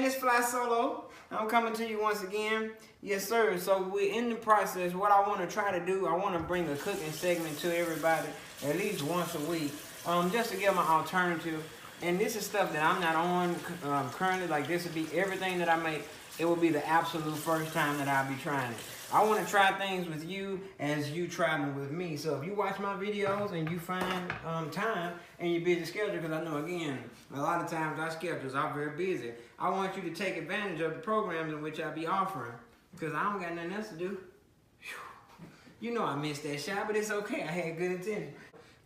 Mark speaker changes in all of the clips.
Speaker 1: it's Flisolo. I'm coming to you once again. Yes, sir. So we're in the process. What I want to try to do, I want to bring a cooking segment to everybody at least once a week, just to give them an alternative. And this is stuff that I'm not on currently. Like, this would be everything that I make. It will be the absolute first time that I'll be trying it. I want to try things with you as you try them with me. So if you watch my videos and you find time in your busy schedule, because I know, again, a lot of times our schedules are very busy, I want you to take advantage of the programs in which I be offering, because I don't got nothing else to do. You know I missed that shot, but it's okay. I had good intention.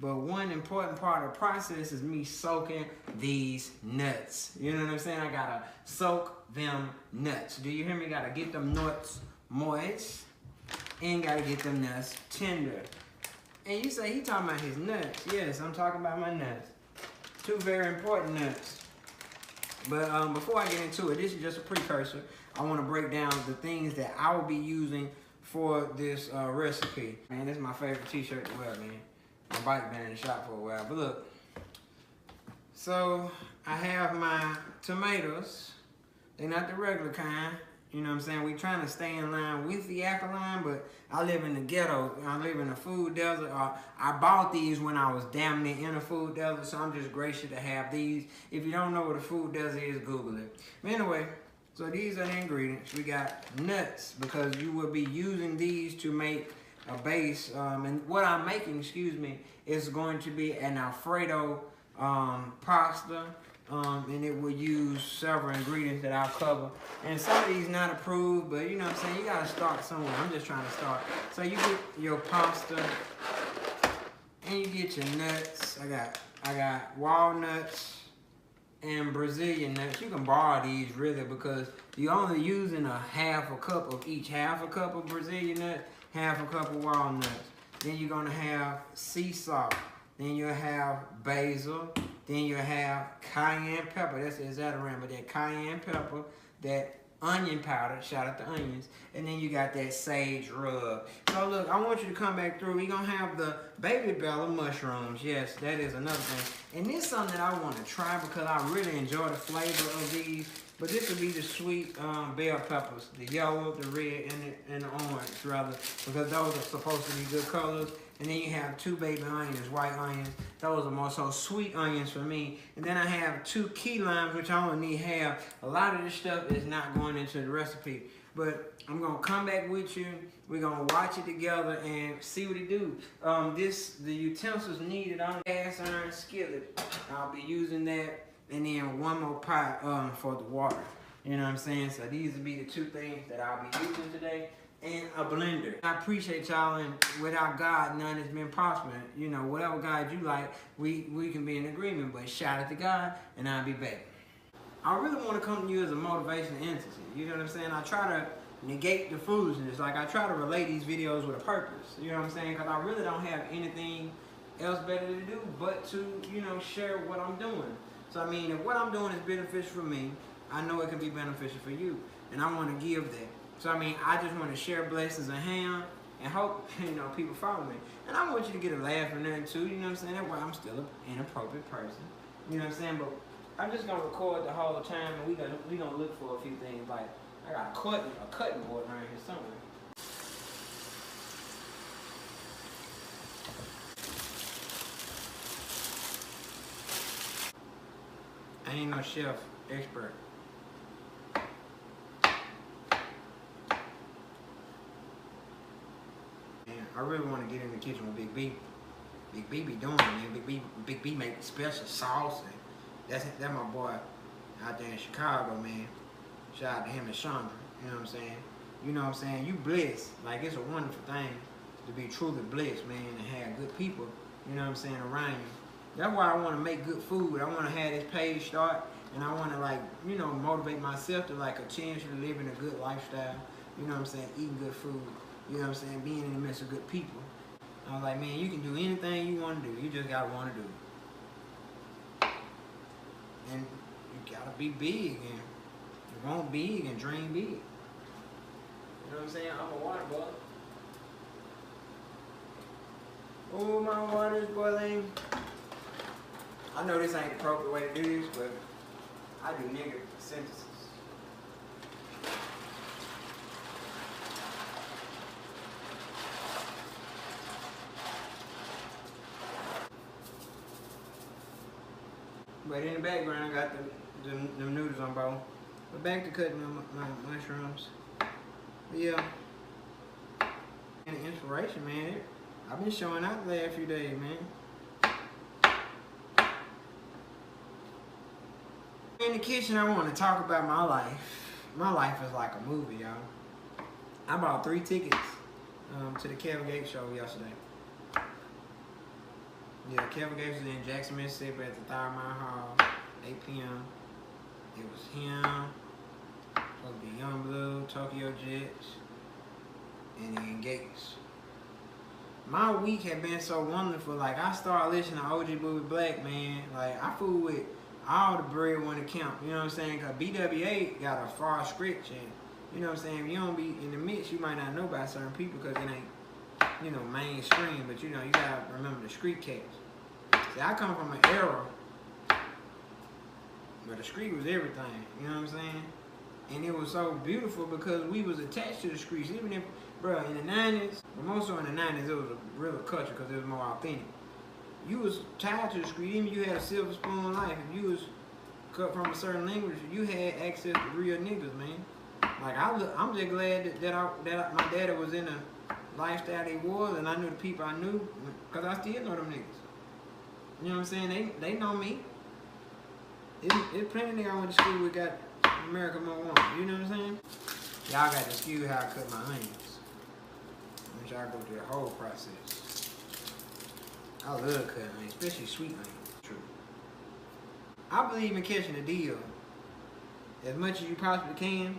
Speaker 1: But one important part of the process is me soaking these nuts. You know what I'm saying? I gotta soak them nuts. Do you hear me? Gotta get them nuts moist and gotta get them nuts tender. And you say he talking about his nuts. Yes, I'm talking about my nuts. Two very important nuts. But before I get into it, this is just a precursor. I want to break down the things that I will be using for this recipe. Man, this is my favorite t-shirt to wear, man. My bike's been in the shop for a while. But look, so I have my tomatoes. They're not the regular kind. You know what I'm saying? We're trying to stay in line with the alkaline, but I live in the ghetto. I live in a food desert. I bought these when I was damn near in a food desert, so I'm just gracious to have these. If you don't know what a food desert is, Google it. But anyway, so these are the ingredients. We got nuts, because you will be using these to make a base. And what I'm making, is going to be an alfredo pasta. And it will use several ingredients that I'll cover. And some of these not approved, but you know what I'm saying, you gotta start somewhere. I'm just trying to start. So you get your pasta and you get your nuts. I got walnuts and Brazilian nuts. You can borrow these really, because you're only using a half a cup of each. Half a cup of Brazilian nuts, half a cup of walnuts. Then you're gonna have sea salt. Then you'll have basil. Then you'll have cayenne pepper. That's the Zatarain, but that cayenne pepper, that onion powder, shout out to onions, and then you got that sage rub. So look, I want you to come back through. We're gonna have the baby bella mushrooms. Yes, that is another thing. And this is something that I want to try, because I really enjoy the flavor of these. But this would be the sweet bell peppers, the yellow, the red, and the orange, rather, because those are supposed to be good colors. And then you have two baby onions, white onions. Those are more so sweet onions for me. And then I have 2 key limes, which I only need half. A lot of this stuff is not going into the recipe. But I'm going to come back with you. We're going to watch it together and see what it do. The utensils needed on the cast iron skillet. I'll be using that. And then one more pot for the water. You know what I'm saying? So these will be the 2 things that I'll be using today. And a blender. I appreciate y'all, and without God, none has been prospering. You know, whatever God you like, we can be in agreement. But shout out to God, and I'll be back. I really want to come to you as a motivation entity. You know what I'm saying? I try to negate the foolishness. Like, I try to relay these videos with a purpose. You know what I'm saying? Because I really don't have anything else better to do but to, you know, share what I'm doing. So, I mean, if what I'm doing is beneficial for me, I know it can be beneficial for you. And I want to give that. So, I mean, I just want to share blessings and ham and hope, you know, people follow me. And I want you to get a laugh or nothing, too. You know what I'm saying? That's why I'm still an inappropriate person. You know what I'm saying? But I'm just going to record the whole time, and we gonna look for a few things. Like, I got a cutting board around here somewhere. I ain't no chef expert. I really want to get in the kitchen with Big B. Big B be doing it, man. Big B make special sauce. And that's my boy out there in Chicago, man. Shout out to him and Chandra. You know what I'm saying? You know what I'm saying? You blessed. Like, it's a wonderful thing to be truly blessed, man, and have good people, you know what I'm saying, around you. That's why I want to make good food. I want to have this page start, and I want to, like, you know, motivate myself to, like, continuously living a good lifestyle. You know what I'm saying? Eating good food. You know what I'm saying? Being in the midst of good people. I was like, man, you can do anything you want to do. You just got to want to do it. And you got to be big, and you want big and dream big. You know what I'm saying? I'm a water bug. Oh, my water's boiling. I know this ain't the appropriate way to do this, but I do nigga sentences. But in the background, I got the noodles on both. But back to cutting my mushrooms. But yeah. And the inspiration, man. I've been showing out the last few days, man. In the kitchen, I want to talk about my life. My life is like a movie, y'all. I bought 3 tickets to the Kevin Gates show yesterday. Yeah, Kevin Gates was in Jackson, Mississippi at the Third Mile Hall, 8 p.m. It was him, supposed to be Young Blue, Tokyo Jets, and then Gates. My week had been so wonderful. Like, I started listening to OG Booby Black, man. Like, I fool with all the bread when it count. You know what I'm saying? Because BWA got a far stretch, and you know what I'm saying? If you don't be in the mix, you might not know about certain people because it ain't, you know, mainstream. But, you know, you got to remember the street cats. See, I come from an era where the street was everything. You know what I'm saying? And it was so beautiful because we was attached to the streets. Even if, bro, in the 90s, but more so in the 90s, it was a real culture because it was more authentic. You was tied to the street. Even if you had a silver spoon life, if you was cut from a certain language, you had access to real niggas, man. Like, I'm just glad that my daddy was in the lifestyle they was, and I knew the people I knew, because I still know them niggas. You know what I'm saying? They know me. It's plenty of niggas I went to school with got America More Woman. You know what I'm saying? Y'all got to excuse how I cut my onions. I y'all go through the whole process. I love cutting onions, especially sweet onions. True. I believe in catching a deal as much as you possibly can.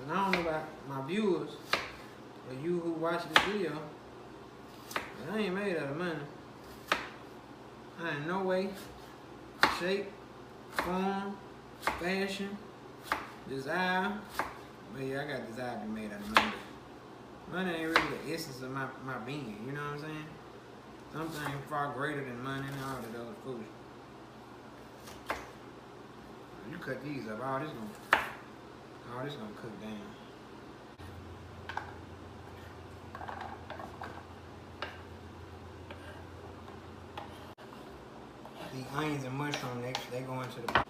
Speaker 1: And I don't know about my viewers, or you who watch this video, but I ain't made out of money. I ain't no way, shape, form, fashion, desire. But yeah, I got desire to be made out of money. Money ain't really the essence of my being, you know what I'm saying? Something far greater than money and all of those fools. You cut these up, all this gonna cook down. The onions and mushroom, they go into the...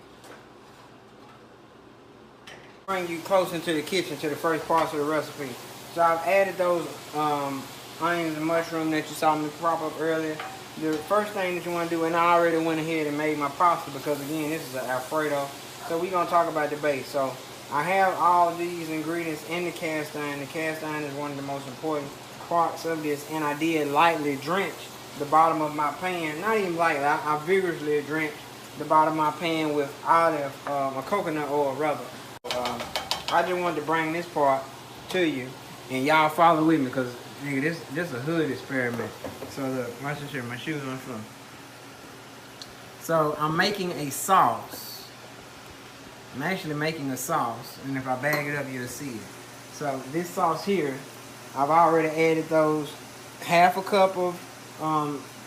Speaker 1: Bring you close into the kitchen to the first part of the recipe. So I've added those onions and mushroom that you saw me prop up earlier. The first thing that you want to do, and I already went ahead and made my pasta because again, this is an alfredo. So we're gonna talk about the base. So I have all these ingredients in the cast iron. The cast iron is one of the most important parts of this, and I did lightly drench the bottom of my pan. Not even lightly, I vigorously drenched the bottom of my pan with coconut oil rather. I just wanted to bring this part to you, and y'all follow with me because nigga, this is a hood experiment. So look, watch this here, my shoes on the floor. So I'm making a sauce. I'm actually making a sauce, and if I bag it up, you'll see it. So this sauce here, I've already added those half a cup of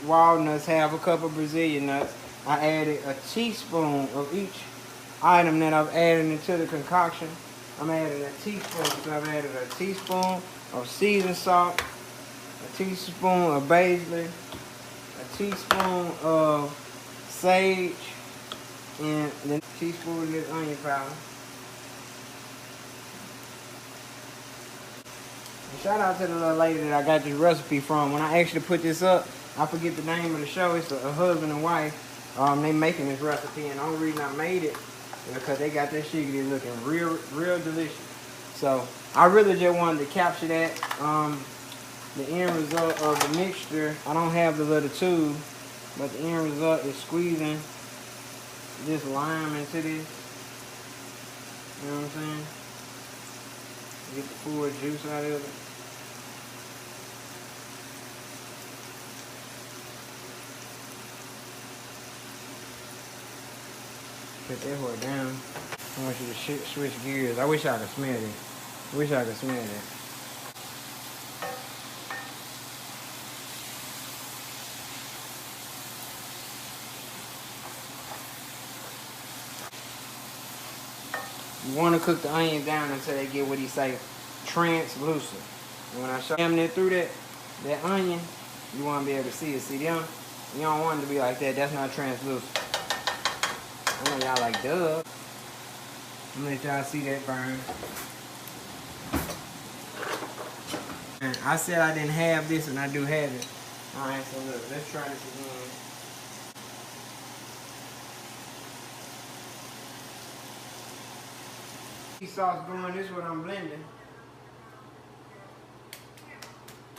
Speaker 1: walnuts, half a cup of Brazilian nuts. I added a teaspoon of each item that I've added into the concoction. I'm adding a teaspoon, so I've added a teaspoon of seasoned salt, a teaspoon of basil, a teaspoon of sage, and then a teaspoon of this onion powder. And shout out to the little lady that I got this recipe from. When I actually put this up, I forget the name of the show. It's a husband and wife. They making this recipe, and the only reason I made it is because they got that shiggity looking real delicious. So I really just wanted to capture that. The end result of the mixture, I don't have the little tube, but the end result is squeezing this lime into this. You know what I'm saying? Get the full juice out of it. Put that whore down. I want you to switch gears. I wish I could smell it. I wish I could smell it. You want to cook the onion down until they get what he say, translucent. And when I show them through that onion, You want to be able to see it. See them? You don't want it to be like that. That's not translucent. I know y'all like duh. I'm gonna let y'all see that burn. And I said I didn't have this, and I do have it. Alright, so look, let's try this again. Sauce going, this is what I'm blending.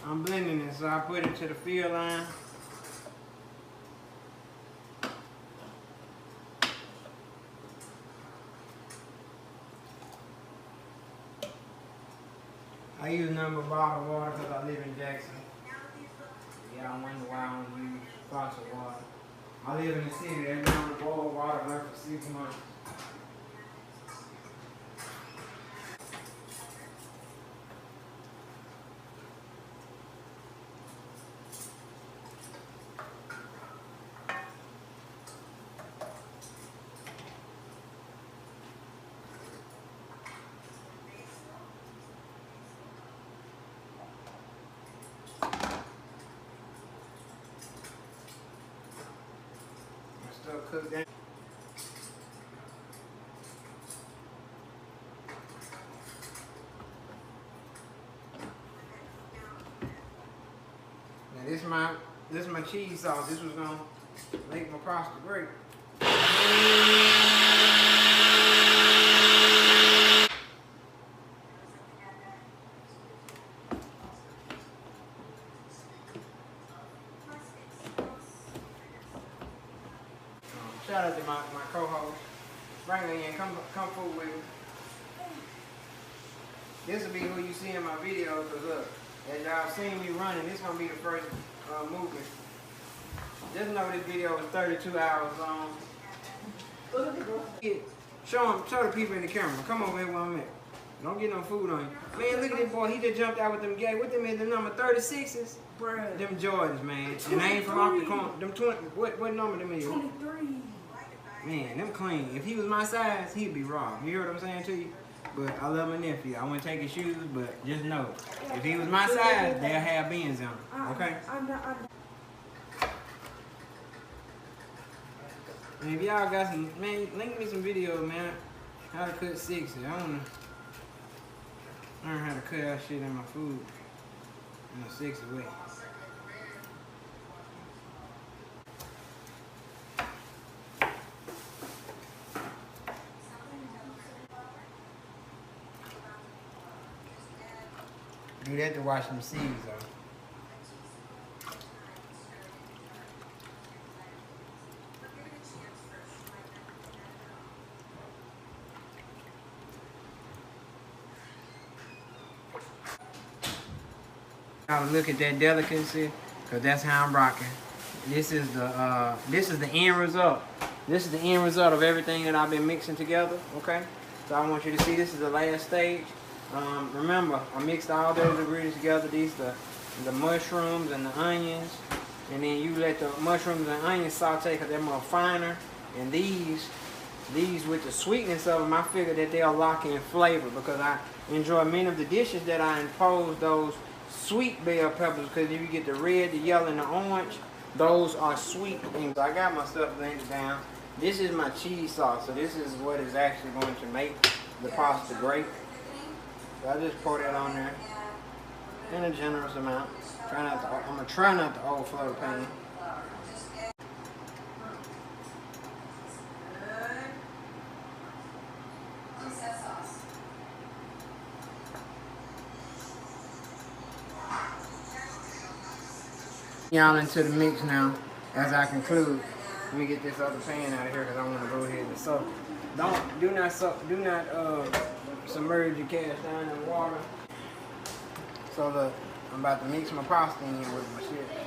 Speaker 1: I'm blending it, so I put it to the field line. I use nothing but bottled water because I live in Jackson. Yeah, I wonder why I don't use faucet water. I live in the city, they've been on the boiled water there for 6 months. Still cook that. Now this is my cheese sauce. This was gonna make my pasta great. Shout out to my co-host. Bring her in, come food with me. This will be who you see in my videos, cause look, as y'all seen me running, this is gonna be the first movement. Just know this video is 32 hours long. Show the people in the camera. Come over here where I'm at. Don't get no food on you. Man, look at this boy. He just jumped out with them gay. What them is the number 36s? Bruh. Them Jordans, man. And they ain't from off the corner. Them 20. What number them is?
Speaker 2: 23.
Speaker 1: Man, them clean. If he was my size, he'd be raw. You hear what I'm saying to you? But I love my nephew. I wouldn't take his shoes, but just know, if he was my size, they'll have beans on them. Okay? And if y'all got some, man, link me some videos, man. How to cook 60. I wanna learn how to cut that shit in my food in a 60 way. Do that to wash them seeds though. Y'all look at that delicacy, cause that's how I'm rocking. This is the end result. This is the end result of everything that I've been mixing together. Okay, so I want you to see this is the last stage. Remember, I mixed all those ingredients together. These the mushrooms and the onions, and then you let the mushrooms and onions saute because they're more finer. And these with the sweetness of them, I figure that they'll lock in flavor because I enjoy many of the dishes that I impose those sweet bell peppers, because if you get the red, the yellow, and the orange, those are sweet things. I got my stuff blended down. This is my cheese sauce, so this is what is actually going to make the pasta great. So I just pour that on there in a generous amount. I'm gonna try not to overflow the pan. Y'all into the mix now. As I conclude, let me get this other pan out of here because I want to go ahead and soak. Do not submerge your cast iron in water. So look, I'm about to mix my pasta in with my shit.